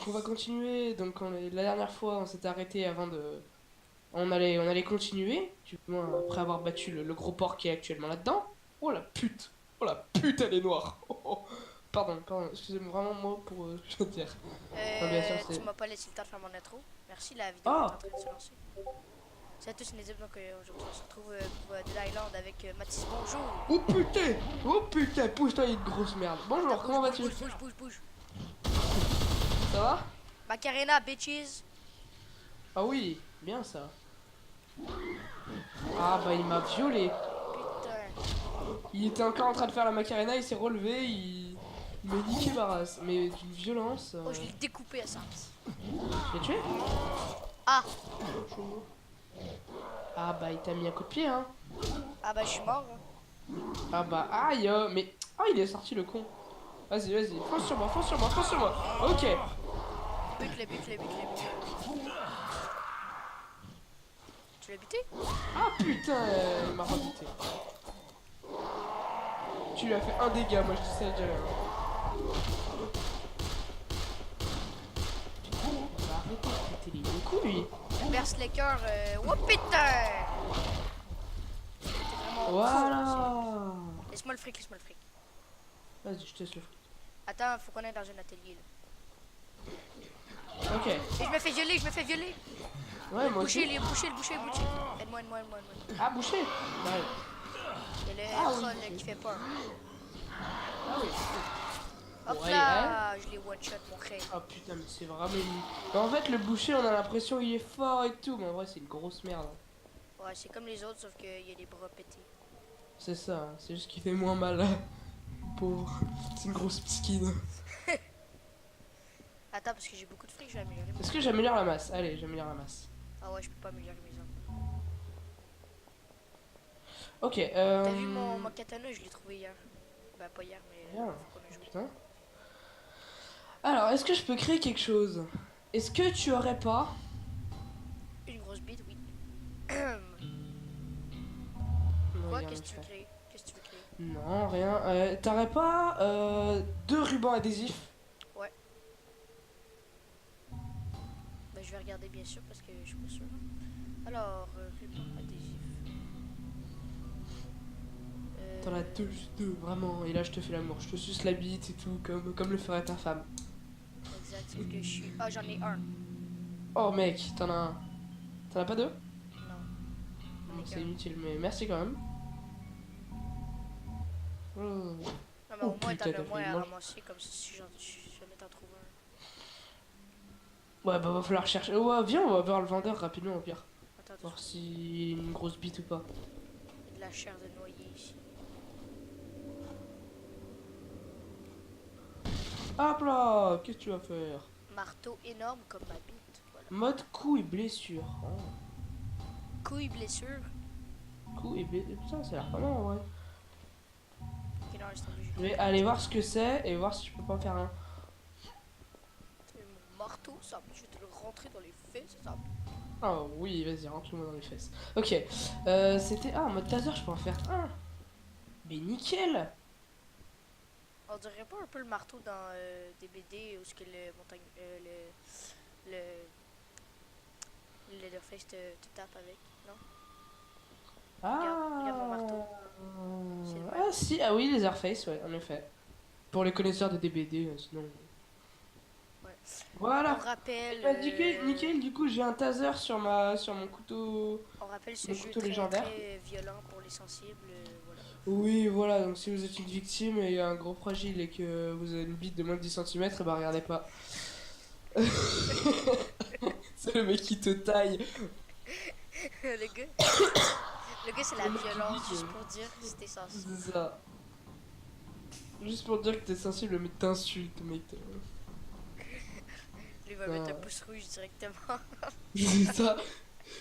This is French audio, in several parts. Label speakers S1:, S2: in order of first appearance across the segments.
S1: donc on va continuer. Donc la dernière fois, on s'était arrêté avant de... On allait continuer, du moins après avoir battu le gros porc qui est actuellement là-dedans. Oh la pute! Oh la pute, elle est noire! Oh, oh. Pardon, excusez-moi vraiment moi pour ce que je veux dire. Non, bien sûr,
S2: Tu
S1: c'est...
S2: m'as pas laissé le temps de faire mon intro. Merci, la vidéo est en
S1: Ah!
S2: train de se lancer. Salut à tous, les donc aujourd'hui on se retrouve pour Dead Island avec Mathis. Bonjour!
S1: Oh putain! Oh putain! Pousse-toi, il est une grosse merde.
S2: Attends,
S1: Bonjour,
S2: bouge,
S1: comment
S2: bouge,
S1: vas-tu?
S2: bouge, bouge, bouge, bouge.
S1: Ça va?
S2: Macarena, bitches!
S1: Ah oui, bien ça. Ah bah il m'a violé.
S2: Putain.
S1: Il était encore en train de faire la Macarena, il s'est relevé, il m'a niqué ma race. Mais d'une violence.
S2: Oh, je l'ai découpé à ça.
S1: Tu l'as tué?
S2: Ah!
S1: Chaud. Ah bah il t'a mis un coup de pied hein.
S2: Ah bah je suis mort. Hein.
S1: Ah bah aïe mais... Ah il est sorti le con. Vas-y, vas-y, fonce sur moi, fonce sur moi, fonce sur moi. Ok.
S2: Bute-les, bute-les, bute-les. Tu l'as buté?
S1: Ah putain, il m'a rebuté. Tu lui as fait un dégât, moi je dis ça déjà là. Bah arrêtez de péter les coups lui.
S2: Berce les cœurs. Oh putain! T'es vraiment con aussi.
S1: Voilà.
S2: Laisse-moi le fric, laisse-moi le fric.
S1: Vas-y, je te laisse le fric.
S2: Attends, faut qu'on aille dans un atelier là.
S1: Ok.
S2: Et je me fais violer, je me fais violer.
S1: Ouais, moi
S2: Boucher,
S1: aussi.
S2: les boucher, le boucher, le boucher. Aide-moi, aide-moi, aide-moi, aide-moi.
S1: Ah, boucher. Ouais.
S2: Il y a le
S1: Ah oui,
S2: troll
S1: boucher.
S2: qui fait peur.
S1: Ah oui.
S2: Hop
S1: Ouais,
S2: là, je l'ai one-shot, mon crème.
S1: Ah putain, mais c'est vraiment une... Mais en fait, le boucher, on a l'impression il est fort et tout, mais en vrai, c'est une grosse merde.
S2: Ouais, c'est comme les autres, sauf qu'il y a des bras pétés.
S1: C'est ça, hein. C'est juste qu'il fait moins mal. Pauvre. C'est une grosse skin.
S2: Attends, parce que j'ai beaucoup de fric, je vais améliorer.
S1: Est-ce que j'améliore la masse? Allez, j'améliore la masse.
S2: Ah ouais, je peux pas améliorer mes armes.
S1: Ok,
S2: T'as vu mon katana, je l'ai trouvé hier. Bah, pas hier, mais
S1: Bien.
S2: faut qu'on ait joué.
S1: Putain. Alors, est-ce que je peux créer quelque chose? Est-ce que tu aurais pas...
S2: Une grosse bite, oui.
S1: Non,
S2: Quoi?
S1: il y a
S2: Qu'est-ce
S1: un
S2: que tu veux
S1: fait.
S2: créer? Qu'est-ce que tu veux créer?
S1: Non, rien. T'aurais pas deux rubans adhésifs?
S2: Ouais. Bah, je vais regarder bien sûr parce que je suis pas sûr. Alors, ruban adhésif.
S1: T'en as deux, juste deux, vraiment. Et là, je te fais l'amour. Je te suce la bite et tout, comme le ferait ta femme.
S2: Exact, sauf que je suis. Ah, j'en ai un.
S1: Oh, mec, t'en as un. T'en as pas deux?
S2: Non. J'en
S1: Bon,
S2: ai
S1: c'est
S2: qu'un.
S1: inutile, mais merci quand même. Oh.
S2: Non, mais
S1: Oh,
S2: au moins,
S1: putain,
S2: t'en
S1: t'as
S2: as moins
S1: fait
S2: à
S1: mange.
S2: ramasser comme ça si jamais t'en trouves un.
S1: Ouais, bah va falloir chercher. Ouais, viens, on va voir le vendeur rapidement au pire.
S2: Attends,
S1: Voir
S2: attends,
S1: s'il a une grosse bite ou pas.
S2: il y a de la chair de noyer ici.
S1: Hop là, qu'est-ce que tu vas faire?
S2: Marteau énorme comme ma bite. Voilà.
S1: Mode coup et blessure. Oh.
S2: Couille, blessure.
S1: Coup et blessure. Putain, ça a l'air pas mal en vrai.
S2: Ok, non, laisse tomber,
S1: Je vais aller voir ce que c'est et voir si je peux pas en faire un.
S2: Mon marteau, ça, je vais te le rentrer dans les fesses, ça.
S1: Oh oui, vas-y, rentre-moi dans les fesses. Ok, c'était... Ah, en mode taser, je peux en faire un. Mais nickel.
S2: On dirait pas un peu le marteau dans des BD où ce que le montagne, le Leatherface te tape avec, non? Regarde mon marteau. C'est le même.
S1: Ah si, ah oui, les Airface, ouais, en effet. Pour les connaisseurs de DBD, sinon...
S2: Ouais.
S1: Voilà.
S2: On rappelle,
S1: Bah, nickel, du coup, j'ai un taser sur mon couteau...
S2: on rappelle ce
S1: mon
S2: jeu
S1: couteau
S2: très,
S1: légendaire.
S2: très violent pour les sensibles, voilà.
S1: Oui, voilà, donc si vous êtes une victime et un gros fragile et que vous avez une bite de moins de 10 cm, et bah regardez pas. C'est le mec qui te taille.
S2: le gars, c'est la
S1: Le mec qui
S2: violence,
S1: dit
S2: juste
S1: que-
S2: pour dire que c'était sensible.
S1: C'est ça. Juste pour dire que t'es sensible, le mec t'insulte, mec.
S2: Lui va mettre un pouce rouge directement.
S1: C'est ça.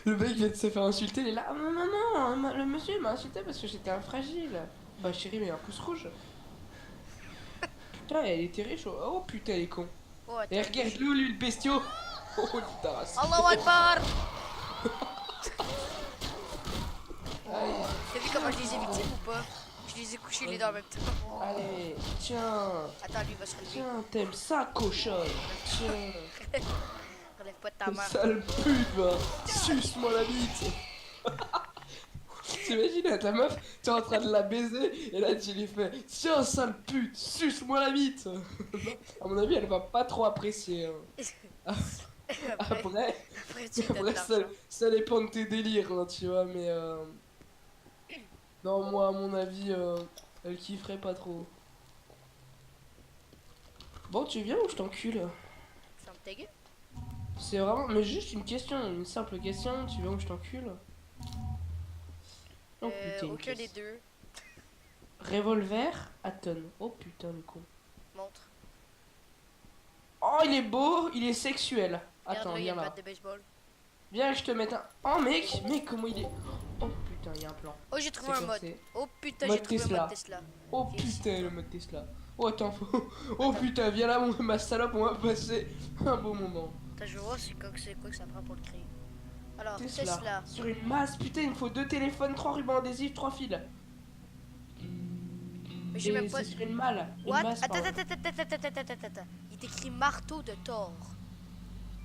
S1: Le mec vient de se faire insulter, il est là. Ah, non, non, non, le monsieur m'a insulté parce que j'étais un fragile. Bah chérie, mais un pouce rouge. Putain, elle était riche. Oh putain, elle est con.
S2: Oh, attends.
S1: Et regarde-le, lui, le bestiau. Oh, le taras.
S2: Allahu Akbar!
S1: Aïe.
S2: T'as vu comment je les ai victimes ou pas? Je les ai couchés les deux en même temps.
S1: Allez, tiens.
S2: Attends, lui va se relever.
S1: Tiens, t'aimes ça, cochonne. Tiens.
S2: Relève pas de ta mère.
S1: Sale pute, va. Suce-moi la bite. T'imagines, là, ta meuf, t'es en train de la baiser, et là tu lui fais tiens, sale pute, suce-moi la bite. À mon avis, elle va pas trop apprécier. Hein.
S2: Après,
S1: Après,
S2: après tu lui donnes de
S1: après ça,
S2: l'argent.
S1: ça dépend de tes délires, hein, tu vois, mais non, moi, à mon avis, elle kifferait pas trop. Bon, tu viens ou je t'encule?
S2: Ferme ta gueule.
S1: C'est vraiment, mais juste une question, une simple question, tu viens ou je t'encule? Oh putain, une
S2: Aucun des
S1: caisse.
S2: deux.
S1: Revolver à tonne. Oh putain, le con.
S2: Montre.
S1: Oh, il est beau, il est sexuel.
S2: Regarde
S1: Attends,
S2: là, il y a
S1: viens
S2: une batte
S1: là.
S2: de baseball.
S1: Viens, je te mets un. Oh, mec, comment il est. Oh putain, il y a un plan.
S2: Oh, j'ai trouvé
S1: C'est
S2: un
S1: quoi,
S2: mode.
S1: c'est
S2: Oh putain, j'ai
S1: mode
S2: trouvé un mode
S1: Tesla.
S2: Tesla.
S1: Oh
S2: Viens ici,
S1: putain,
S2: toi.
S1: le mode Tesla. Oh, attends, oh
S2: Attends.
S1: putain, viens là, ma salope, on va passer un beau moment.
S2: Attends, je vais voir c'est quoi que ça prend pour le créer. Alors,
S1: Tesla.
S2: Tesla.
S1: Sur une masse, putain, il me faut 2 téléphones, 3 rubans adhésifs, 3 fils.
S2: Mais j'ai
S1: Et
S2: même pas.
S1: c'est sur une malle. Une
S2: What?
S1: masse,
S2: Attends,
S1: pardon.
S2: attends, attends, attends, attends, attends, attends, attends. Il est écrit marteau de Thor.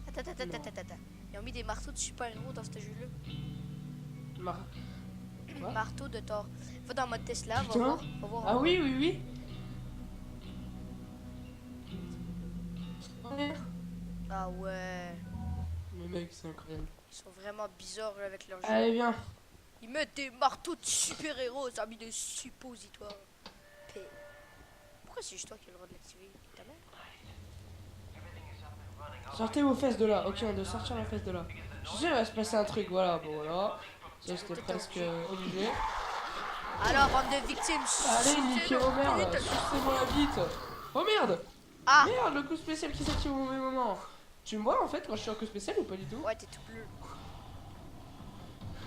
S2: Attends, attends, attends,
S1: Non.
S2: attends, attends. Ils ont mis des marteaux de super-héros dans ce jeu-là.
S1: Mar- Quoi?
S2: Marteau de Thor. Va dans mode Tesla, va
S1: Putain.
S2: voir. Va voir.
S1: Ah oui, oui, oui. Oh, merde.
S2: Ah ouais.
S1: Mais mec, c'est incroyable.
S2: Ils sont vraiment bizarres avec leur jeu.
S1: Allez, viens.
S2: Ils mettent des marteaux de super-héros, ça a mis des suppositoires. P. Pourquoi c'est juste toi qui as le droit de l'activer? Ta mère?
S1: Sortez vos fesses de là. Ok, on doit sortir la fesse de là. Je suis sûr qu'il va se passer un truc. Voilà, bon, voilà. Ça, c'était presque obligé.
S2: Alors, bande de victimes.
S1: Allez, niquez vos merdes.
S2: Putain.
S1: Sucez-moi la bite. Oh merde.
S2: Ah!
S1: Merde, le coup spécial qui s'active au mauvais moment. Tu me vois en fait quand je suis en coup spécial ou pas du tout?
S2: Ouais, t'es tout bleu.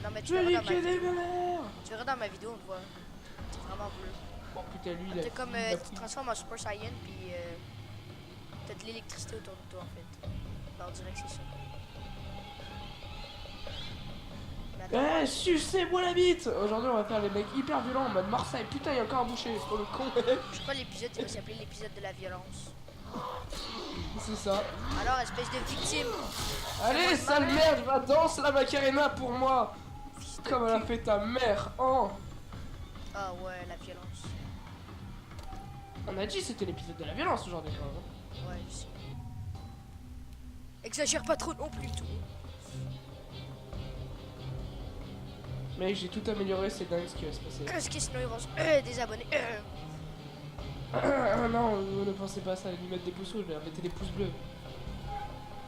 S2: Non, mais
S1: Je vais niquer des mères.
S2: tu verras dans ma vidéo, on te voit. T'es vraiment bleu.
S1: Oh putain, lui, il a.
S2: T'es comme.
S1: il a
S2: Tu
S1: pris-
S2: te transformes en Super Saiyan, puis t'as de l'électricité autour de toi, en fait. Ben, on dirait que c'est ça. Mais attends,
S1: Eh, sucez-moi la bite. Aujourd'hui, on va faire les mecs hyper violents en mode Marseille. Putain, il y a encore un boucher. C'est pour le con.
S2: je crois que l'épisode, il va s'appeler l'épisode de la violence.
S1: C'est ça.
S2: Alors, espèce de victime.
S1: Allez, sale merde, va danser la Macarena pour moi.
S2: Fils de
S1: Comme elle a
S2: pute.
S1: fait ta mère. Oh.
S2: Ah ouais, la violence.
S1: On a dit c'était l'épisode de la violence aujourd'hui. Quand même.
S2: Ouais, je sais. Exagère pas trop non plus, tout.
S1: Mec, j'ai tout amélioré, c'est dingue ce qui va se passer.
S2: Parce que sinon, ils vont se désabonner.
S1: Non, ne pensez pas à ça, lui mettre des pouces rouges, mettez des pouces bleus.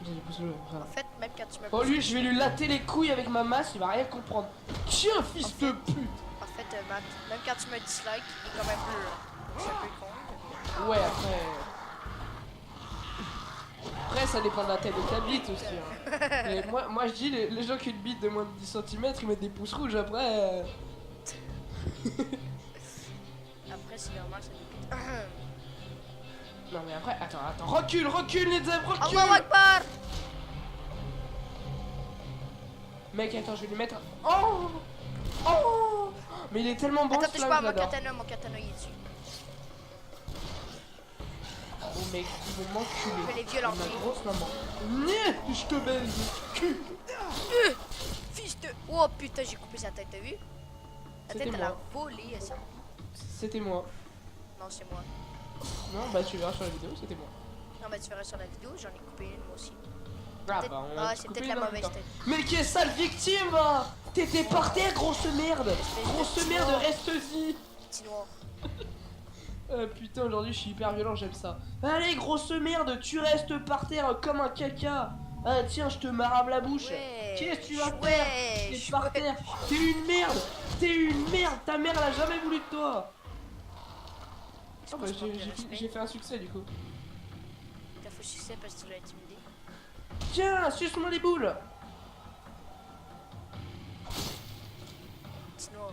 S1: J'ai des pouces bleus, voilà.
S2: En fait, même quand tu me
S1: Oh lui, je vais lui latter les couilles avec ma masse, il va rien comprendre. Tiens, fils de pute.
S2: En fait, Matt, même quand tu me dislike, il est quand même bleu. Là. C'est un peu con.
S1: Ouais, après... Après, ça dépend de la taille de ta bite aussi. Hein. Mais moi, je dis, les gens qui ont une bite de moins de 10 cm, ils mettent des pouces rouges, après...
S2: Après, c'est normal, ça dépend.
S1: Non mais après, attends, recule, les zèbres, recule.
S2: Allah Akbar!
S1: Mec, attends, je vais lui mettre un... Oh. Oh. Mais il est tellement bon
S2: Attends,
S1: ce
S2: touche
S1: flingue,
S2: pas à mon
S1: j'adore.
S2: katana il est dessus.
S1: Oh mec, ils vont
S2: Je
S1: m'enculer.
S2: vais les violenter.
S1: Ma grosse maman. Nyeh, je te baise. Cul.
S2: Fils de. Oh putain, j'ai coupé sa tête, t'as vu? La
S1: C'était
S2: tête, elle a
S1: moi.
S2: volé, ça.
S1: C'était moi.
S2: Non, c'est moi.
S1: Non, bah tu verras sur la vidéo, c'était moi.
S2: Non, mais tu verras sur la vidéo, j'en ai coupé une, moi aussi.
S1: Ah
S2: Peut-être-
S1: bah on a
S2: Ah, c'est
S1: coupé
S2: peut-être la
S1: une en même
S2: mauvaise
S1: temps.
S2: tête.
S1: Mais quelle sale victime hein. T'étais par terre, grosse merde.
S2: Espèce de
S1: Grosse
S2: petit
S1: merde,
S2: noir.
S1: reste-y.
S2: Petit noir.
S1: Putain, aujourd'hui je suis hyper violent, j'aime ça. Allez, grosse merde, tu restes par terre comme un caca. Ah tiens, je te marave la bouche.
S2: Ouais.
S1: Qu'est-ce que tu vas faire?
S2: Ouais.
S1: T'es par terre. T'es une merde. T'es une merde. Ta mère, elle a jamais voulu de toi. Ah bah, j'ai fait un succès du coup.
S2: T'as fait succès parce que tu l'as intimidé.
S1: Tiens, suce-moi les boules.
S2: Petit noir.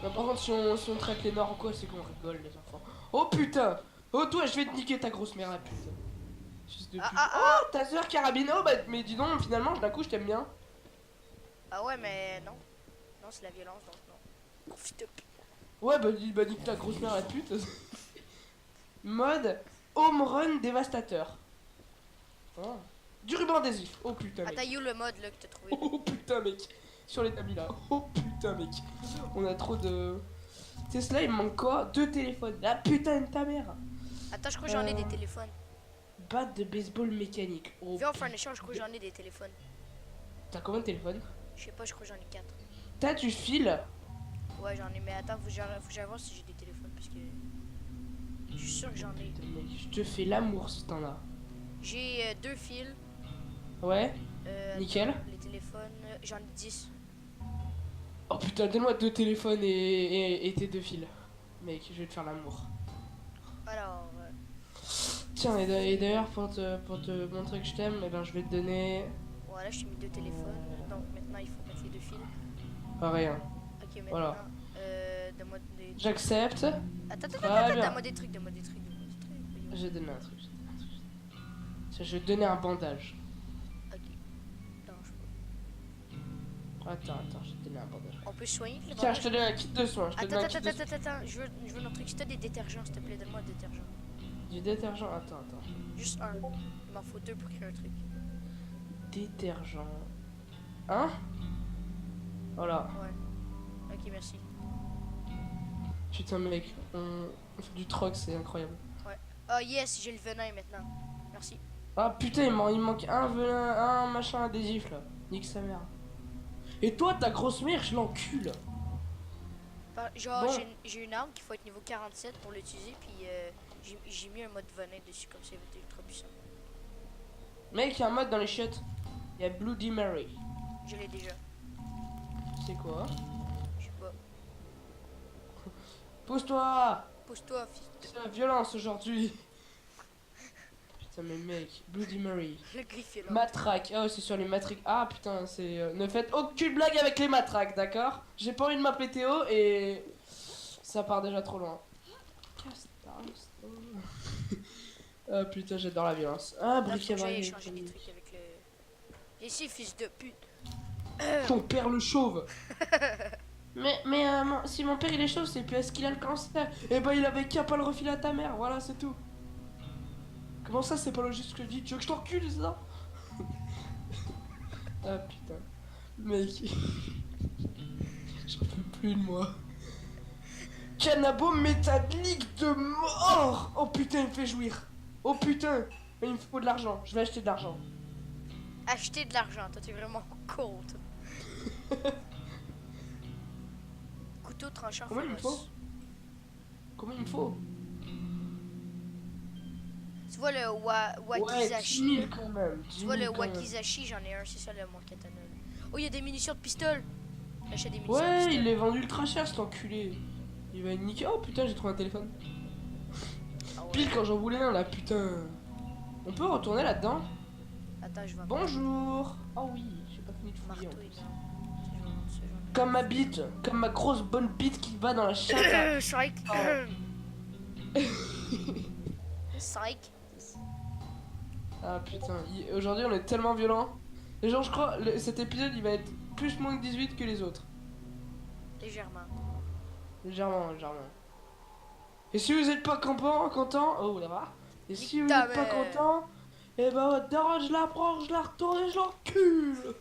S1: Bah, par contre, si on traite les noirs ou quoi, c'est qu'on rigole, les enfants. Oh putain. Oh toi, je vais te niquer ta grosse mère, la pute. Fils de pute. Oh, ta soeur carabine. Oh bah, mais dis donc, finalement, d'un coup, je t'aime bien.
S2: Ah ouais, mais non. Non, c'est la violence, donc non. Oh, fils de pute.
S1: Ouais, bah, nique ta grosse mère, la pute. Mode home run dévastateur. Oh. Du ruban adhésif. Oh putain, mec.
S2: Attends, you le mode là que t'as trouvé.
S1: Oh putain, mec. Sur les tamis là. Oh putain, mec. On a trop de. Tesla, il me manque quoi? 2 téléphones. Ah putain de ta mère.
S2: Attends, je crois que j'en ai des téléphones.
S1: Batte de baseball mécanique. Oh,
S2: Viens, on fait un échange, je crois que j'en ai des téléphones.
S1: t'as combien de téléphones?
S2: Je sais pas, je crois que j'en ai 4.
S1: T'as du fil?
S2: Ouais, j'en ai, mais attends, faut que j'aille voir si j'ai des téléphones parce que. Je suis sûr que j'en ai.
S1: Putain, mec, je te fais l'amour si t'en as.
S2: J'ai 2 fils.
S1: Ouais? Nickel.
S2: Les téléphones, j'en ai 10.
S1: Oh putain, donne-moi 2 téléphones et tes 2 fils. Mec, je vais te faire l'amour.
S2: Alors,
S1: Tiens, et d'ailleurs, pour te montrer que je t'aime, eh ben, je vais te donner.
S2: voilà, je t'ai mis 2 téléphones. Donc maintenant, il faut mettre les 2 fils.
S1: Rien.
S2: Ok, maintenant,
S1: Voilà.
S2: donne-moi des.
S1: J'accepte.
S2: Attends,
S1: Très bien.
S2: donne-moi des trucs, donne-moi des trucs, donne-moi des trucs. Voyons.
S1: J'ai donné un truc. Tiens, je vais te donner un bandage.
S2: Ok. Non, je peux.
S1: Attends, je vais te donner un bandage.
S2: On peut soigner le
S1: Tiens,
S2: bandage?
S1: je te donne un kit de soins.
S2: Attends, je veux un truc. Si t'as des détergents, s'il te plaît, donne-moi un détergent.
S1: Du détergent. Attends.
S2: Juste un. Il m'en faut 2 pour créer un truc.
S1: Détergent. Hein? Voilà.
S2: Ouais. Ok, merci.
S1: Putain, mec, on fait du troc, c'est incroyable.
S2: Oh yes, j'ai le venin maintenant. Merci.
S1: Ah putain, il manque un venin, un machin adhésif là. Nique sa mère. Et toi, ta grosse mère, je l'encule.
S2: Genre,
S1: Bon.
S2: j'ai une arme qu'il faut être niveau 47 pour l'utiliser, puis j'ai mis un mode venin dessus, comme ça il va être ultra puissant.
S1: Mec, il y a un mode dans les chiottes. Il y a Bloody Mary.
S2: Je l'ai déjà.
S1: C'est quoi?
S2: Je sais pas.
S1: Pousse-toi!
S2: Pousse-toi, fils.
S1: C'est la violence aujourd'hui. Putain, mais mec, Bloody Mary.
S2: Le griffe est là.
S1: Matraque. Ah, c'est sur les matraques. Ah putain, c'est. Ne faites aucune blague avec les matraques, d'accord? J'ai pas envie de m'appeler Théo et. Ça part déjà trop loin. Ah putain, j'adore la violence. Ah,
S2: Là, faut que j'aille
S1: bric-à-brac.
S2: échanger des trucs avec le. Viens ici, fils de pute.
S1: Ton père le chauve. mais si mon père il est chauve, c'est parce qu'il a le cancer. Et bah il avait qu'à pas le refiler à ta mère, voilà, c'est tout. Comment ça, c'est pas logique ce que je dis? Tu veux que je t'encule, c'est ça? Ah putain. Mec. J'en peux plus de moi. Cannabo métallique de mort. Oh putain, il me fait jouir. Oh putain. Mais il me faut de l'argent, je vais acheter de l'argent.
S2: Acheter de l'argent, toi t'es vraiment con, toi. Couteau tranchant
S1: Combien il me
S2: féroce.
S1: faut? Combien il me faut?
S2: Tu vois le
S1: Ouais, 10
S2: Wakizashi
S1: 000 quand même.
S2: Tu vois le Wakizashi, j'en ai un, c'est ça le mon katana. Oh, il y a des munitions de pistolet. J'achète des munitions de
S1: Ouais,
S2: pistolet.
S1: il est vendu ultra cher cet enculé. Il va niquer. Oh putain, j'ai trouvé un téléphone.
S2: Ah ouais.
S1: Pile quand j'en voulais un là, putain. On peut retourner là-dedans?
S2: Attends, je vais
S1: Bonjour. Oh oui, j'ai pas fini de fouiller en
S2: marteau et
S1: plus.
S2: dents.
S1: Comme ma bite, comme ma grosse bonne bite qui va dans la chatte.
S2: Psych.
S1: Oh.
S2: Psych.
S1: Ah putain, aujourd'hui on est tellement violent. Les gens, je crois, cet épisode il va être plus moins que 18 que les autres.
S2: Légèrement.
S1: Légèrement. Et si vous êtes pas content, oh là va. Et si vous
S2: ta
S1: êtes pas
S2: mère.
S1: content, et ben votre daronne je la prends, je la retourne et je l'encule.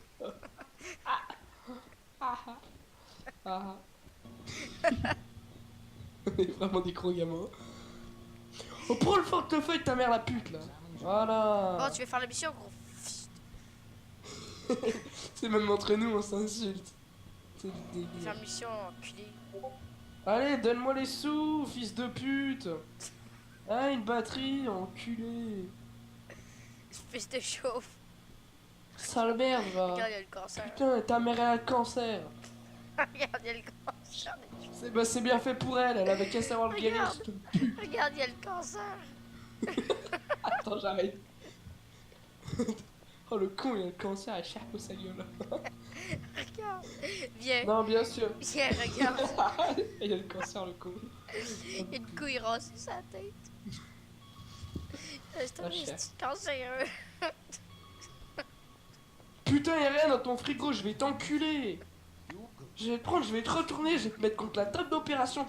S1: On est vraiment des gros gamins. Oh, prends le portefeuille de ta mère la pute là. Voilà.
S2: Oh, tu veux faire la mission, gros fils.
S1: C'est même entre nous, on s'insulte. C'est du délire.
S2: Faire la mission, enculé.
S1: Allez, donne-moi les sous, fils de pute. Ah, une batterie, enculé.
S2: Fils de chauffe.
S1: Sale merde, va.
S2: Regarde, il y a le cancer.
S1: Putain, ta mère elle a le cancer.
S2: Regarde, il y a le cancer.
S1: C'est bien fait pour elle, elle avait qu'à savoir le guérir.
S2: Regarde. Regarde, il y a le cancer.
S1: Attends, j'arrête. Oh le con, il a le cancer, elle cherche sa gueule.
S2: Regarde. Viens.
S1: Non, bien sûr.
S2: Viens, regarde.
S1: Il a le cancer, le con.
S2: Il y a une couille rase sur sa tête. C'est un
S1: Ah, cher.
S2: petit cancéreux.
S1: Putain, y'a rien dans ton frigo, je vais t'enculer. Je vais te prendre, je vais te retourner, je vais te mettre contre la table d'opération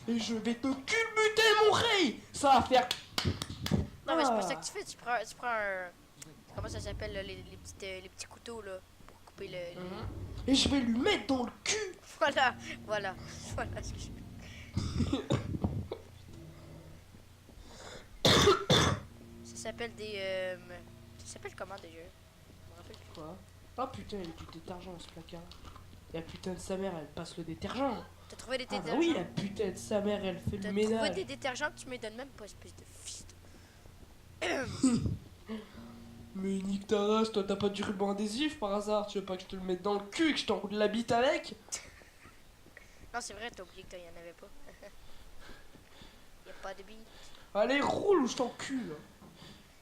S1: et je vais te culbuter mon rey. Ça va faire
S2: Non, mais c'est pas ça que tu fais. Tu prends un. Comment ça s'appelle, là, les petits couteaux, là, pour couper le.
S1: Et je vais lui mettre dans le cul.
S2: Voilà, voilà, voilà ce que je Ça s'appelle des. Ça s'appelle comment déjà? Je me rappelle plus.
S1: Quoi? Oh putain, il y a du détergent dans ce placard. La putain de sa mère, elle passe le détergent.
S2: T'as trouvé des
S1: Ah
S2: détergents?
S1: bah oui, la putain de sa mère, elle fait
S2: T'as
S1: le
S2: trouvé
S1: ménage.
S2: des détergents que tu me donnes même pas, espèce de fils de.
S1: Mais nique ta race, toi t'as pas du ruban adhésif par hasard? Tu veux pas que je te le mette dans le cul et que je t'enroule la bite avec?
S2: Non, c'est vrai, t'as oublié que y'en avait pas. Y'a pas de bite.
S1: Allez, roule ou je t'encule.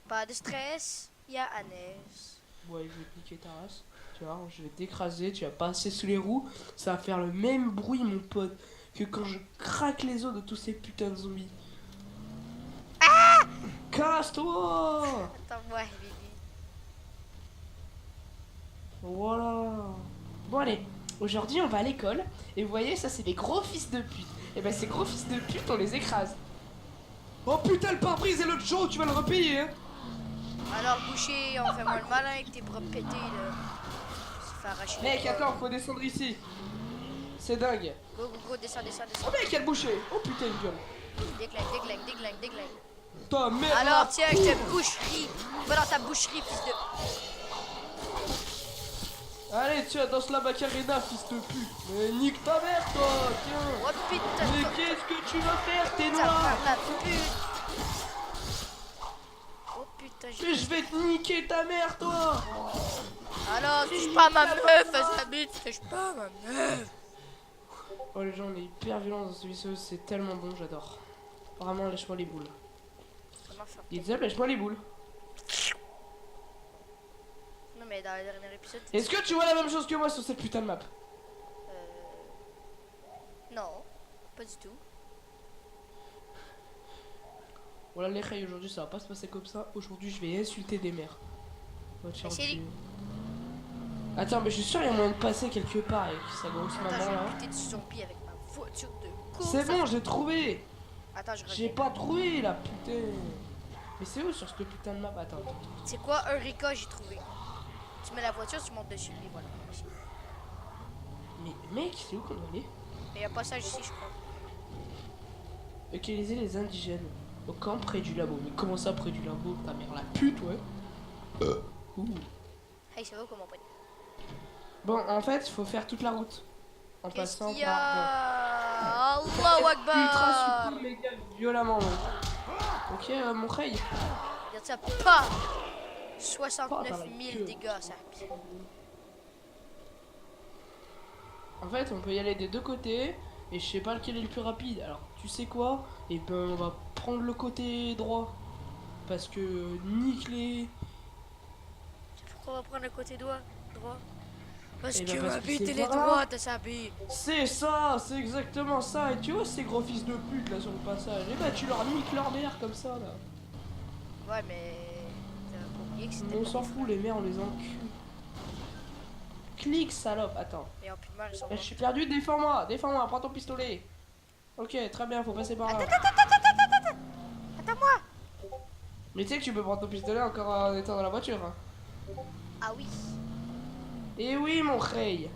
S2: Pas de stress, y'a Annès.
S1: Ouais, je vais te niquer ta race. Tu vois, je vais t'écraser, tu vas passer sous les roues. Ça va faire le même bruit, mon pote, que quand je craque les os de tous ces putains de zombies. Ah! Casse-toi!
S2: Attends-moi, Bibi.
S1: Voilà. Bon allez, aujourd'hui on va à l'école. Et vous voyez, ça c'est des gros fils de pute. Et ben ces gros fils de pute, on les écrase. Oh putain, le pare-brise et l'autre show, tu vas le repayer, hein?
S2: Alors, boucher, on fait moins le malin avec tes bras pétés, là. Se fait arracher.
S1: Mec, attends, faut descendre ici. C'est dingue.
S2: Go, go, go, descends, descends,
S1: Oh
S2: descends.
S1: mec, il a le boucher. Oh putain, une gueule.
S2: Déglingue, déglingue, déglingue, déglingue.
S1: Ta mère.
S2: Alors, tiens, je te boucherie. Va dans ta boucherie, fils de.
S1: Allez, tiens, danse la Macarena, fils de pute. Mais nique ta mère, toi, tiens.
S2: Oh putain,
S1: Mais qu'est-ce que tu vas faire, t'es
S2: ça
S1: noir?
S2: part la pute. Oh putain,
S1: Mais je vais te niquer ta mère, toi.
S2: Alors, touche pas à ma meuf, sa bite, touche pas à ma meuf.
S1: Oh, les gens, on est hyper violents dans ce visseuse, c'est tellement bon, j'adore. Vraiment, lèche-moi les boules.
S2: Comment faire?
S1: Gizab, lèche-moi les boules.
S2: Non, mais dans le dernier épisode.
S1: Est-ce que tu vois la même chose que moi sur cette putain de map?
S2: Non, pas du tout.
S1: Voilà, les rails, aujourd'hui, ça va pas se passer comme ça. Aujourd'hui, je vais insulter des mères. Oh, tiens,
S2: Mais c'est
S1: tu- Attends, mais je suis sûr qu'il y a moyen de passer quelque part avec sa grosse
S2: Attends,
S1: maman
S2: je
S1: là.
S2: vais buter du zombie avec ma voiture de course.
S1: C'est bon, j'ai trouvé.
S2: Attends, je
S1: J'ai
S2: reviens.
S1: pas trouvé la putain. Mais c'est où sur cette putain de map? Attends.
S2: C'est quoi un Rika, j'ai trouvé. Tu mets la voiture, tu montes dessus, et voilà. Ici.
S1: Mais mec, c'est où qu'on doit aller?
S2: Mais y a un passage ici, je crois.
S1: Localiser les indigènes. Au camp près du labo. Mais comment ça près du labo? Ta mère la pute, ouais. Ouh.
S2: Hey, ça va comment, pote?
S1: Bon, en fait, il faut faire toute la route. En
S2: Qu'est-ce
S1: passant
S2: qu'il y
S1: par.
S2: a?
S1: bon.
S2: Allahu
S1: Ultra
S2: Akbar!
S1: super méga violemment, ouais. Ok, mon rey.
S2: Regarde ça, pas!
S1: Pas
S2: 69
S1: dans la
S2: 000
S1: queue.
S2: dégâts, ça.
S1: En fait, on peut y aller des deux côtés. Et je sais pas lequel est le plus rapide. Alors, tu sais quoi? Et ben, on va prendre le côté droit. Parce que nique les.
S2: Pourquoi on va prendre le côté droit? Parce
S1: Eh
S2: que
S1: ben, parce
S2: ma
S1: que
S2: bite,
S1: c'est
S2: elle est
S1: par là.
S2: droite, sa bite.
S1: C'est ça, c'est exactement ça. Et tu vois ces gros fils de pute là sur le passage. Et bah, tu leur niques leur mère comme ça là.
S2: Ouais, mais. T'as pas oublié que c'était.
S1: On s'en fout, les mères, on les encule. Clique, salope. Attends.
S2: Et en plus de marre, ils sont
S1: Je
S2: morts.
S1: suis perdu, défends-moi, prends ton pistolet. Ok, très bien, faut passer par là.
S2: Attends-moi!
S1: Mais tu sais que tu peux prendre ton pistolet encore en étant dans la voiture. Hein.
S2: Ah oui.
S1: Et oui, mon rey.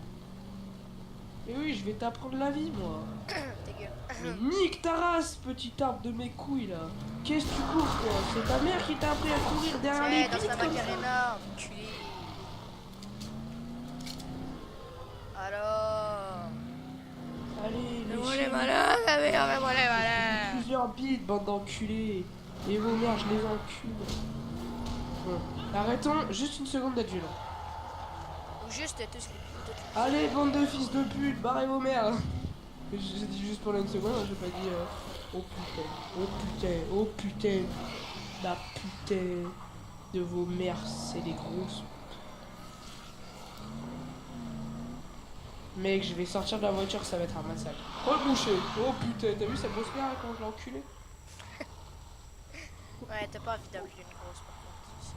S1: Et oui, je vais t'apprendre la vie, moi.
S2: Ta gueule.
S1: Mais nique ta race, petit arbre de mes couilles, là. Qu'est-ce que tu cours, quoi? C'est ta mère qui t'a appris à courir derrière les
S2: Tiens, dans
S1: pics
S2: la
S1: comme ça.
S2: Macarena, enculé. Alors.
S1: Allez, les
S2: Fais-moi les
S1: chiens.
S2: malins, la merde, fais-moi les malins.
S1: Plusieurs bites, bande d'enculés. Et vos mères, je les encule. Bon, arrêtons juste une seconde d'être violent.
S2: Ou juste tout ce qui.
S1: Allez, bande de fils de pute, barrez vos mères. J'ai dit juste pendant une seconde, hein, j'ai pas dit oh putain, oh putain, oh putain, la putain de vos mères, c'est des grosses. Mec, je vais sortir de la voiture, ça va être un massacre. Oh le boucher, oh putain, t'as vu cette grosse mère quand je l'ai enculé?
S2: Ouais, t'as pas envie d'appeler une grosse par contre.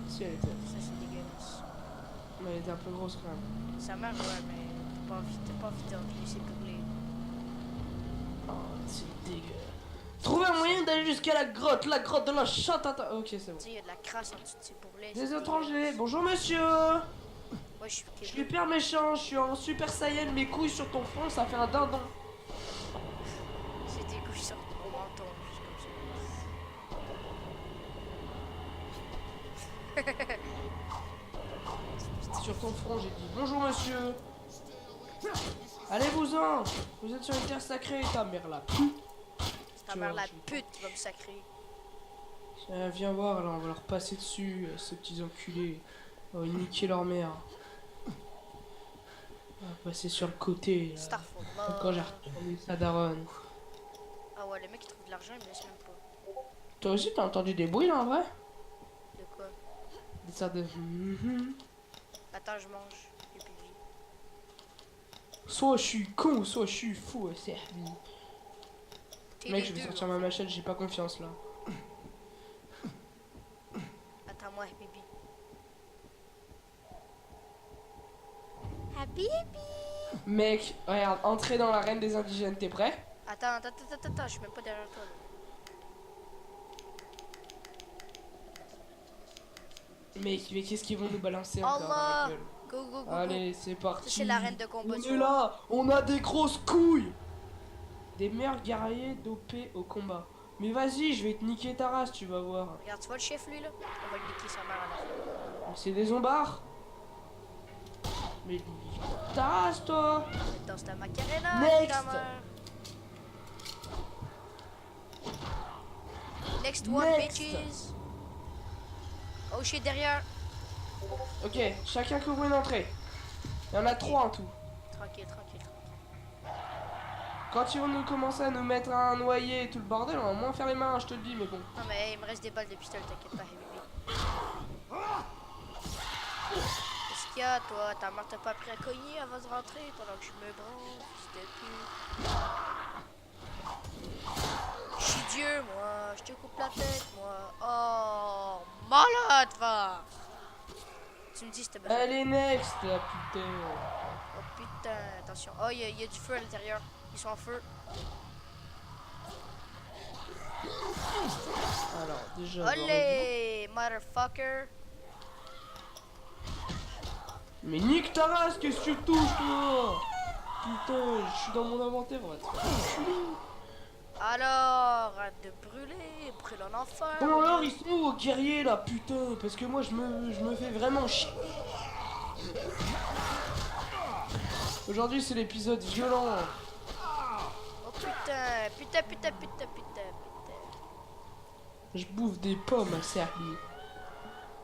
S1: Si elle était,
S2: Ça, c'est dégueulasse.
S1: mais elle était un peu grosse quand même.
S2: Sa mère, ouais, mais t'as pas envie d'en glisser pour les.
S1: Oh, c'est dégueu. Trouver un moyen d'aller jusqu'à la grotte de la chatata. Ok, c'est bon.
S2: Tu sais, il y a de la crasse en dessous de ces bourrelets.
S1: Des
S2: c'est
S1: étrangers.
S2: dégueulasse.
S1: Bonjour monsieur.
S2: Ouais, je suis
S1: Je suis
S2: Kevin.
S1: hyper méchant, je suis en super saiyan, mes couilles sur ton front, ça fait un dindon.
S2: C'est des couilles sur mon menton, juste comme ça.
S1: Sur ton front, j'ai dit bonjour monsieur. Allez-vous-en. Vous êtes sur une terre sacrée, ta mère là.
S2: C'est ta mère la pute qui va me sacrer.
S1: Viens voir là, on va leur passer dessus, ces petits enculés. On va niquer leur mère. On va passer sur le côté. Là.
S2: Starfall.
S1: Quand j'ai retrouvé sa daronne.
S2: Ah ouais, les mecs qui trouvent de l'argent, ils me laissent même pas.
S1: Toi aussi, t'as entendu des bruits là en vrai?
S2: De quoi?
S1: Des sortes de.
S2: Attends, je mange. Et puis vie.
S1: Soit je suis con, soit je suis fou, c'est.
S2: T'es
S1: Mec,
S2: les
S1: je vais
S2: deux,
S1: sortir
S2: en
S1: ma
S2: fait.
S1: machette, j'ai pas confiance là.
S2: Attends-moi, Habibi. Habibi!
S1: Mec, regarde, entrer dans l'arène des indigènes, t'es prêt?
S2: Attends, je suis même pas derrière toi. Là.
S1: Mec, mais qu'est-ce qu'ils vont nous balancer encore dans
S2: Allah!
S1: la gueule?
S2: Go, go, go,
S1: Allez, c'est parti.
S2: Ça, c'est l'arène de combat,
S1: On
S2: tu
S1: est
S2: vois.
S1: là, on a des grosses couilles. Des meilleurs guerriers dopés au combat. Mais vas-y, je vais te niquer ta race, tu vas voir.
S2: go. Regarde, tu vois le chef, lui, là? On va lui niquer sa mère à la fin.
S1: C'est des zombards. Mais nique ta race, toi.
S2: Dans ta macarena,
S1: Next.
S2: ta mère. Next one,
S1: Next.
S2: bitches. Oh shit, derrière.
S1: Ok, chacun couvre une entrée. Il y en a 3 en tout.
S2: Tranquille, tranquille, tranquille.
S1: Quand ils vont nous commencer à nous mettre un noyer et tout le bordel, on va moins faire les mains, je te le dis, mais bon.
S2: Non, mais il me reste des balles de pistolet, t'inquiète pas, Habibi. Qu'est-ce qu'il y a, toi? Ta mère t'a pas pris à cogner avant de rentrer pendant que je me branle, fils de pute. Je suis Dieu, moi. Je te coupe la tête, moi. Oh, malade, va. Tu me dis si t'as besoin.
S1: Elle est next, la putain.
S2: Oh putain, attention. Oh, il y a du feu à l'intérieur. Ils sont en feu.
S1: Alors, déjà.
S2: Olé, motherfucker.
S1: Mais nique ta race, qu'est-ce que tu touches, toi? Putain, je suis dans mon inventaire, on va te faire enculer.
S2: Alors, arrête de brûler, brûle en enfer.
S1: Bon alors, ils sont où, aux guerriers, là, putain? Parce que moi, je me fais vraiment chier. Aujourd'hui, c'est l'épisode violent.
S2: Oh putain, putain, putain, putain, putain, putain.
S1: Je bouffe des pommes à Serbie.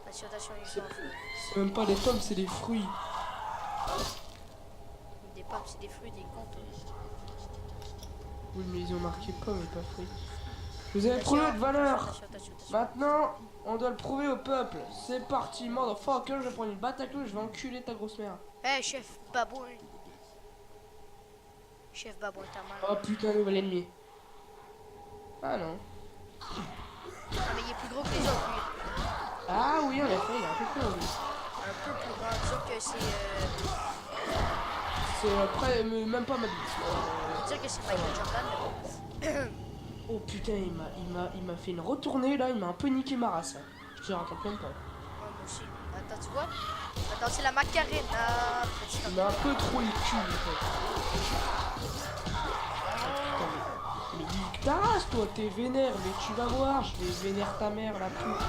S2: Attention, attention, ils sont en feu.
S1: C'est même pas des pommes, c'est des fruits.
S2: Des pommes, c'est des fruits, des comptes.
S1: Oui, mais ils ont marqué pommes et pas fruits. Vous avez prouvé votre valeur.
S2: Attention, attention, attention.
S1: Maintenant, on doit le prouver au peuple. C'est parti, motherfucker, je vais prendre une batte à clous et je vais enculer ta grosse mère.
S2: Hey, chef babouin. Chef babouin, t'as mal.
S1: Oh putain, nouvel ennemi. Ah non.
S2: Ah, mais il est plus gros que les autres, lui.
S1: Ah oui, en effet, il est un peu plus haut, lui.
S2: Un peu plus grand. Disons que c'est.
S1: C'est après, même pas ma bite.
S2: Dire que c'est Michael Jordan. Mais bon.
S1: Oh putain, il m'a fait une retournée là, il m'a un peu niqué ma race. Là. Je te raconte même pas.
S2: Ouais, moi aussi. Attends, tu vois? Attends, c'est la macarena.
S1: Il m'a un peu trop les culs en fait. Putain, mais nique ta race toi, t'es vénère, mais tu vas voir, je vais vénère ta mère la pute.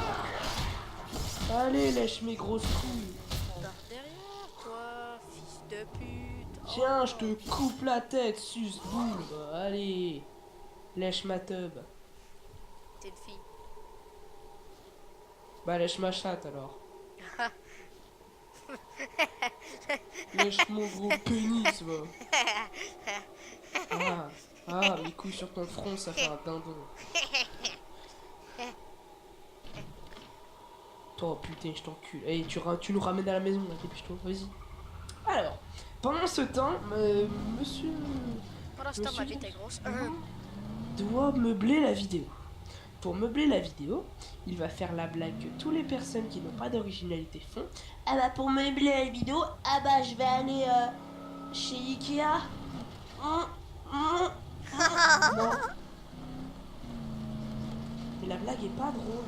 S1: Allez, lèche mes grosses couilles.
S2: Par derrière toi, fils de pute.
S1: Tiens, je te coupe la tête, suce boule. Allez, lèche ma tub.
S2: T'es une fille.
S1: Bah lèche ma chatte alors. Lèche mon gros pénis, va. Mes couilles sur ton front, ça fait un dindon. Toi, putain, je t'encule. Hey, tu nous ramènes à la maison, là, dépêche-toi, vas-y. Alors, pendant ce temps, monsieur...
S2: Pendant ce temps, ma bite est grosse.
S1: doit meubler la vidéo. Pour meubler la vidéo, il va faire la blague que toutes les personnes qui n'ont pas d'originalité font. Ah bah pour meubler la vidéo, ah bah je vais aller chez Ikea. Non. Mais la blague est pas drôle.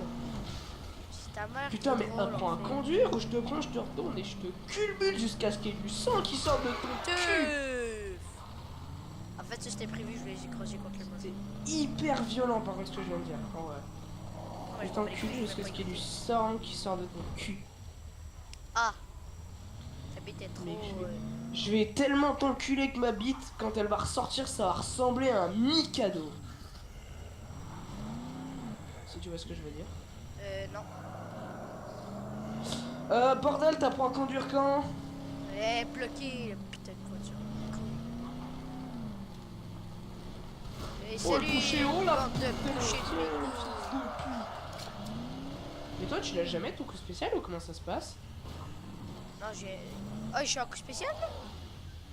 S2: C'est ta mère.
S1: Putain,
S2: qui est
S1: mais
S2: drôle,
S1: apprends
S2: en
S1: à
S2: fait.
S1: conduire ou je te prends, je te retourne et je te culbute jusqu'à ce qu'il y ait du sang qui sorte de ton cul.
S2: Teuf. En fait, ça c'était prévu, je voulais les écraser contre le mur.
S1: C'est hyper violent par contre ce que je viens de dire. En vrai.
S2: Ouais,
S1: Je t'encule jusqu'à ce qu'il y ait du sang qui sort de ton cul.
S2: Ah. Ta bite est trop.
S1: Mais je vais tellement t'enculer que ma bite, quand elle va ressortir, ça va ressembler à un Mikado. Si tu vois ce que je veux dire.
S2: Non.
S1: Bordel, t'apprends à conduire quand?
S2: Eh, bloqué, putain de voiture. Et
S1: Oh, le
S2: salut,
S1: boucher, oh la
S2: bande de
S1: putain,
S2: bouchers de
S1: tiens,
S2: mes
S1: fils de pute. Mais toi, tu l'as jamais ton coup spécial ou comment ça se passe?
S2: Non, j'ai. Ah, je suis en coup spécial là?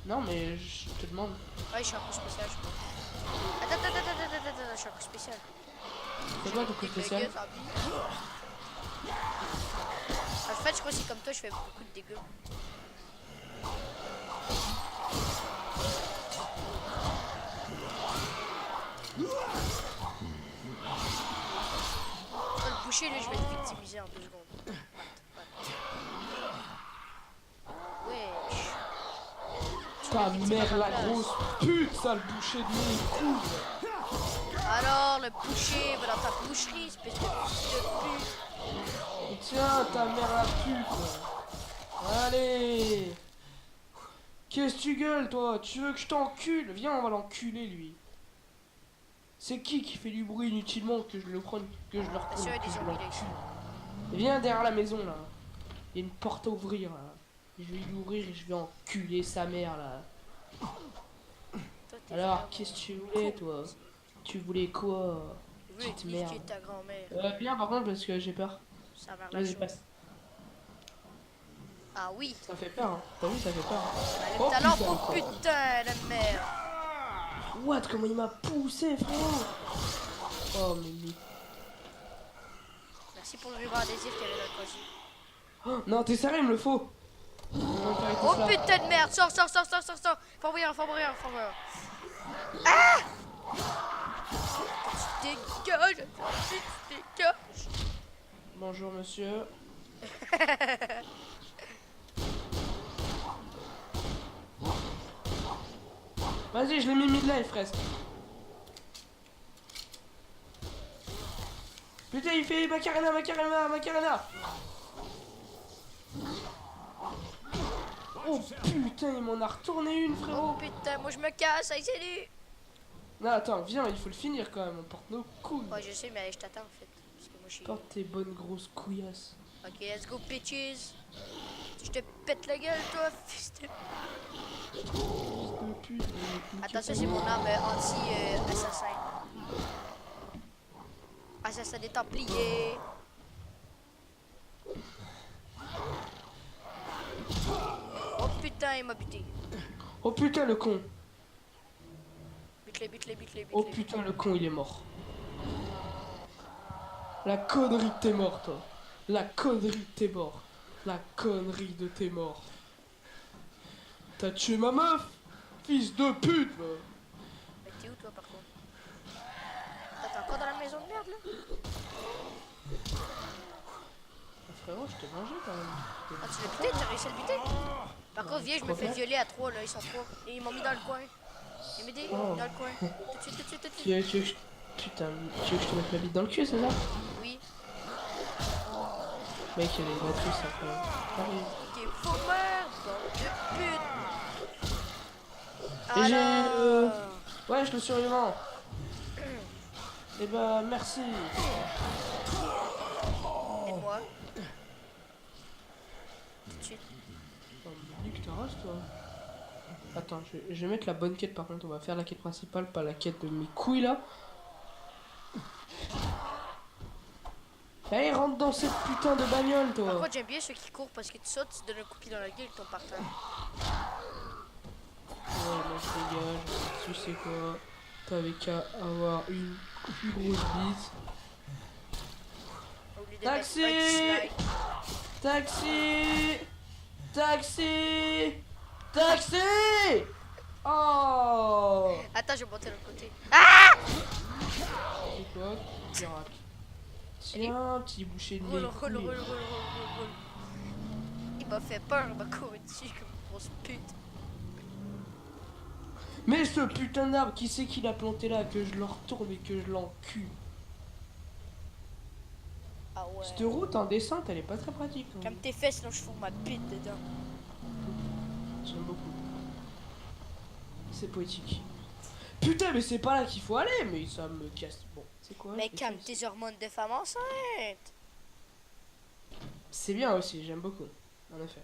S1: Non, mais je te demande.
S2: Ouais, je suis en coup spécial, je crois. Attends, je suis en coup spécial.
S1: C'est quoi ton coup spécial?
S2: Dégâts, tant pis. En fait, je crois que c'est comme toi, je fais beaucoup de dégâts. Oh, le boucher, lui, je vais le victimiser en 2 secondes. Wesh.
S1: Ta mère, la grosse pute, sale boucher de mes couilles.
S2: Alors, le boucher va dans ta boucherie, espèce de fils de pute.
S1: Tiens, ta mère la pute. Allez. Qu'est-ce que tu gueules, toi? Tu veux que je t'encule? Viens, on va l'enculer, lui. C'est qui fait du bruit inutilement que je le prenne, que je le retourne,
S2: Monsieur, il y a
S1: que
S2: des
S1: je
S2: zombies là, ici.
S1: l'encule? Viens derrière la maison, là. Il y a une porte à ouvrir, là. Je vais l'ouvrir et je vais enculer sa mère, là.
S2: Toi, t'es
S1: Alors,
S2: vraiment
S1: qu'est-ce que tu voulais, toi? Tu voulais quoi?
S2: Je voulais
S1: Petite
S2: niquer
S1: merde.
S2: ta grand-mère.
S1: Bien, par contre, parce que j'ai peur.
S2: Ça va la
S1: Vas-y,
S2: chose.
S1: passe.
S2: Ah oui.
S1: Ça fait peur, hein. T'as vu, ça fait peur. Hein.
S2: Bah,
S1: Oh,
S2: le talent
S1: putain,
S2: pour
S1: quoi.
S2: putain de merde.
S1: What? Comment il m'a poussé, frérot? Oh, mais...
S2: Merci pour le ruban adhésif qu'il y avait dans le colis.
S1: Oh, non, t'es sérieux, il me le faut.
S2: Oh putain de merde. Sors. Faut mourir. Ah! Tu dégages. Tu dégages.
S1: Bonjour, monsieur. Vas-y, je l'ai mis mid-life, presque. Putain, il fait Macarena. Oh putain, il m'en a retourné une,
S2: Oh
S1: frérot.
S2: putain, moi je me casse. Allez, salut.
S1: Non, attends, viens, il faut le finir quand même. On porte nos couilles.
S2: Ouais, je sais, mais allez, je t'attends en fait. Parce que moi je suis.
S1: Porte tes bonnes grosses couillasses.
S2: Ok, let's go, bitches. Je te pète la gueule, toi, fils de.
S1: De pute.
S2: Attends, ça c'est mon arme anti-assassin. Assassin des Templiers. Oh putain, il m'a buté.
S1: Oh putain, le con.
S2: Bute-les.
S1: Oh putain, le con, il est mort. La connerie de tes morts, toi. La connerie de tes morts. La connerie de tes morts. T'as tué ma meuf, fils de pute, va.
S2: Mais t'es où toi par contre? T'es encore dans la maison de merde là?
S1: Frérot, je t'ai mangé quand même.
S2: Ah tu l'as buté? T'as réussi à le buter? Par contre viens, je me fais violer à 3 là, ils sont 3. Et ils m'ont mis dans le coin. Ils m'ont mis dans le coin. Tout de suite.
S1: Tu veux que je... Putain, tu veux que je te mette ma bite dans le cul, c'est ça?
S2: Oui.
S1: Mec, il y a les batteries, ça fait... Arrive.
S2: T'es faux merde, bande de pute.
S1: Et j'ai...
S2: Alors...
S1: Ouais, je le survivant. Eh bah, merci.
S2: Et moi? Tout de suite.
S1: Oh, mais nique ta race, toi. Attends, je vais mettre la bonne quête par contre. On va faire la quête principale, pas la quête de mes couilles là. Allez, rentre dans cette putain de bagnole, toi.
S2: Par contre, j'aime bien ceux qui courent parce que tu sautes, tu donnes un coup de pied dans la gueule, ils tombent par terre.
S1: Ouais, moi je dégage. Tu sais quoi? T'avais qu'à avoir une plus grosse bite.
S2: Au lieu de
S1: Taxi!
S2: mettre un dislike.
S1: Taxi! Oh!
S2: Attends, je vais monter de l'autre côté.
S1: C'est quoi? Pirate. Tiens, petit boucher de
S2: Roule,
S1: lait.
S2: roule, roule, roule, roule, roule, roule. Il m'a fait peur, il m'a couru dessus comme une grosse pute.
S1: Mais ce putain d'arbre, qui c'est qui l'a planté là? Que je le retourne et que je l'encule.
S2: Ah ouais.
S1: Cette route en descente, elle est pas très pratique. Hein.
S2: Comme tes fesses, sinon je fous ma bite dedans.
S1: J'aime beaucoup. C'est poétique. Putain, mais c'est pas là qu'il faut aller, mais ça me casse. Bon, c'est quoi?
S2: Mais
S1: je fais ça
S2: calme
S1: ici.
S2: tes hormones de femme enceinte.
S1: C'est bien aussi, j'aime beaucoup. En effet.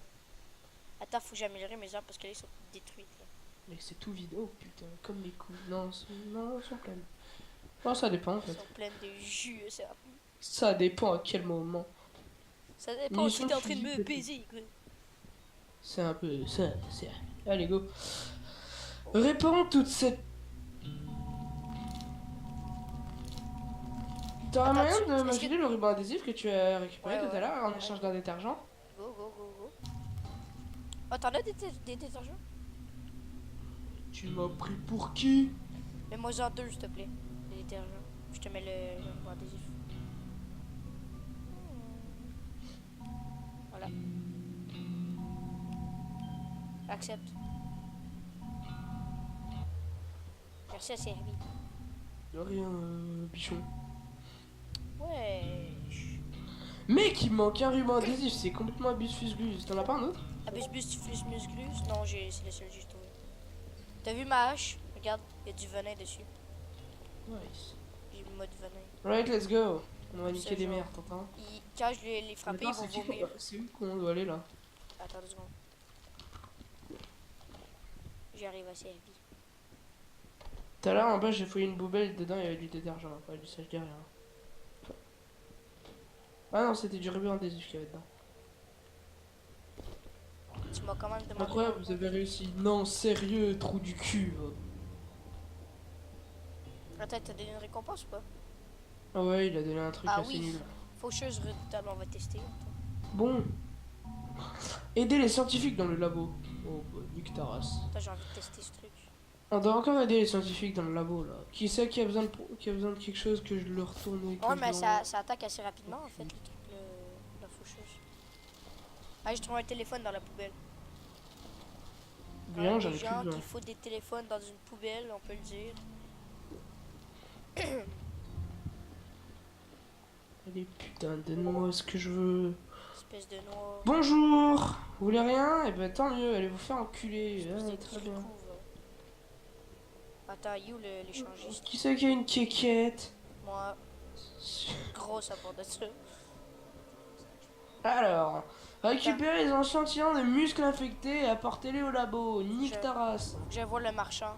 S2: Attends, faut que j'améliorer mes arbres parce que là ils sont détruites. Là.
S1: Mais c'est tout vide. Oh putain, comme mes couilles. Non, non, elles sont pleines. Non, ça dépend en
S2: Elles
S1: fait.
S2: sont pleines de jus.
S1: Ça dépend à quel moment.
S2: Ça dépend si
S1: Munitions
S2: t'es en train de
S1: fusil,
S2: me
S1: peut-être.
S2: baiser. Quoi.
S1: C'est un peu. C'est. Allez, go. Réponds toute cette. T'aurais
S2: Attends,
S1: moyen
S2: est-ce
S1: de
S2: que-
S1: m'acheter le ruban adhésif que tu as récupéré
S2: Ouais,
S1: tout à
S2: ouais.
S1: l'heure en échange d'un détergent?
S2: Go, go, go, go. Oh, t'en as des détergents?
S1: Tu m'as pris pour qui?
S2: Mets-moi en deux, s'il te plaît. Des détergents. Je te mets le ruban adhésif. Voilà. Accepte. Merci à servi.
S1: De rien, bichon.
S2: Ouais.
S1: Mec, il me manque un ruban adhésif, c'est complètement abus-fusgus. T'en as pas un autre?
S2: Abus bus musculus? Non, c'est le seul que j'ai trouvé. T'as vu ma hache? Regarde, il y a du venin dessus.
S1: Nice.
S2: J'ai mis mode venin.
S1: Right, let's go. On va
S2: Comme
S1: niquer
S2: ça,
S1: des
S2: genre.
S1: mères, t'entends?
S2: Quand je les frapper, ils
S1: Attends,
S2: vont
S1: c'est
S2: vomir.
S1: c'est où qu'on doit aller là?
S2: Attends 2 secondes. J'arrive à servir.
S1: Tout à l'heure en bas, j'ai fouillé une poubelle, dedans il y avait du détergent, pas du sèche derrière. Ah non, c'était du ruban adhésif qu'il y avait dedans.
S2: Tu m'as quand même demandé.
S1: Incroyable, vous avez réussi. Non, sérieux, trou du cul. Va.
S2: Attends, t'as donné une récompense ou pas?
S1: Ah ouais, il a donné un truc
S2: Ah
S1: assez
S2: oui.
S1: nul.
S2: Faucheuse redoutable, on va tester.
S1: Bon. Aider les scientifiques dans le labo. Oh, bah, nique ta race.
S2: Attends, j'ai envie de tester ce truc.
S1: On doit encore aider les scientifiques dans le labo là. Qui c'est qui a besoin de quelque chose que je le retourne et que
S2: Ouais,
S1: je
S2: mais
S1: le
S2: ça attaque assez rapidement en fait, le truc, la faucheuse. Ah, j'ai trouvé un téléphone dans la poubelle.
S1: Bien, j'en
S2: des
S1: ai plus
S2: gens
S1: besoin.
S2: qui foutent des téléphones dans une poubelle, on peut le dire.
S1: Allez, putain, donne-moi ce que je veux.
S2: Espèce de noir.
S1: Bonjour. Vous voulez rien? Eh ben tant mieux, allez vous faire enculer.
S2: Espèce
S1: Ah,
S2: de
S1: très bien.
S2: gricou, va. Attends, you l'échangiste?
S1: Qui c'est qui a une quéquette?
S2: Moi, grosse à part de ça.
S1: Alors, récupérez les échantillons de muscles infectés et apportez-les au labo. Nique ta race.
S2: Je vois le marchand.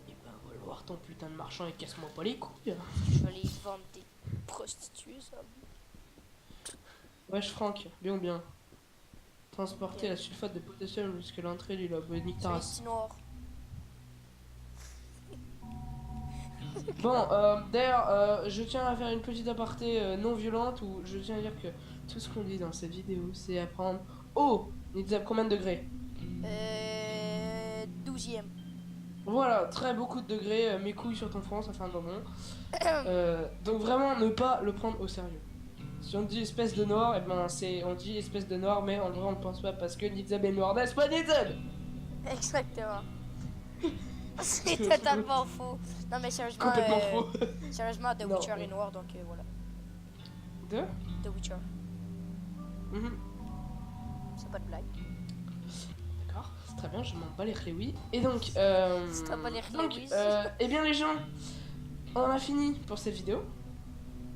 S1: Et ben, va le voir ton putain de marchand et casse-moi pas les couilles.
S2: Je vais aller vendre des prostituées, ça.
S1: Wesh, Franck, bien ou bien. Transporter la sulfate de potassium jusqu'à l'entrée du labo. Nique ta
S2: C'est un
S1: race.
S2: petit noir.
S1: Bon, d'ailleurs, je tiens à faire une petite aparté non violente où je tiens à dire que tout ce qu'on dit dans cette vidéo, c'est à prendre au combien de degrés?
S2: 12e.
S1: Voilà, très beaucoup de degrés, mes couilles sur ton front, ça fait un bonbon. Donc vraiment, ne pas le prendre au sérieux. Si on dit espèce de noir, et ben on dit espèce de noir, mais en vrai on ne pense pas parce que Nizab est noir, n'est-ce pas Nizab?
S2: Exactement. C'est totalement faux. Non mais sérieusement,
S1: Complètement faux.
S2: sérieusement, The
S1: Non.
S2: Witcher est noir, donc voilà.
S1: Deux.
S2: The Witcher,
S1: Mhm.
S2: c'est pas de blague.
S1: D'accord, c'est très bien, je m'en bats les oui. Et donc,
S2: t'en bats les
S1: donc,
S2: oui.
S1: eh bien les gens, on en a fini pour cette vidéo.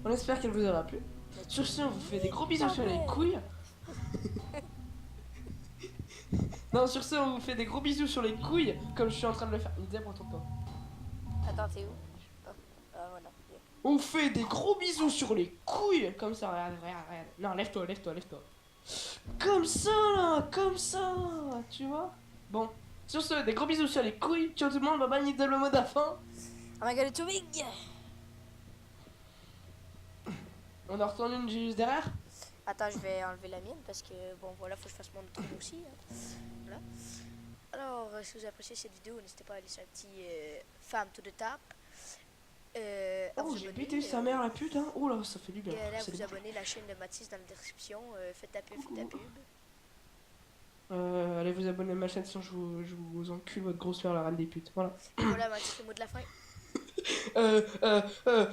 S1: On espère qu'elle vous aura plu. Sur ce, on vous fait des gros bisous sur les couilles. Non, sur ce, on vous fait des gros bisous sur les couilles, comme je suis en train de le faire. Nizab, retourne-toi.
S2: Attends, t'es où? Ah voilà.
S1: On fait des gros bisous sur les couilles, comme ça, regarde, regarde, regarde. Non, lève-toi, lève-toi, lève-toi. Comme ça, là, comme ça, tu vois. Bon, sur ce, des gros bisous sur les couilles. Ciao tout le monde, bye bye, Nizab, le mot de la fin.
S2: Oh my god, it's too big!
S1: On en retourne une juste derrière.
S2: Attends, je vais enlever la mienne parce que bon voilà, faut que je fasse mon trou aussi. Hein. Voilà. Alors, si vous avez apprécié cette vidéo, n'hésitez pas à laisser un petit femme to the top.
S1: Oh, j'ai pété sa mère la pute, hein. Oh là, ça fait du bien.
S2: Là,
S1: C'est
S2: vous
S1: bon.
S2: abonnez la chaîne de Mathis dans la description. Faites ta pub, faites ta pub.
S1: Allez vous abonner à ma chaîne sinon je vous encule votre grosse mère la reine des putes. Voilà.
S2: Et voilà, Mathis, le mot de la fin.
S1: Euh, euh, euh,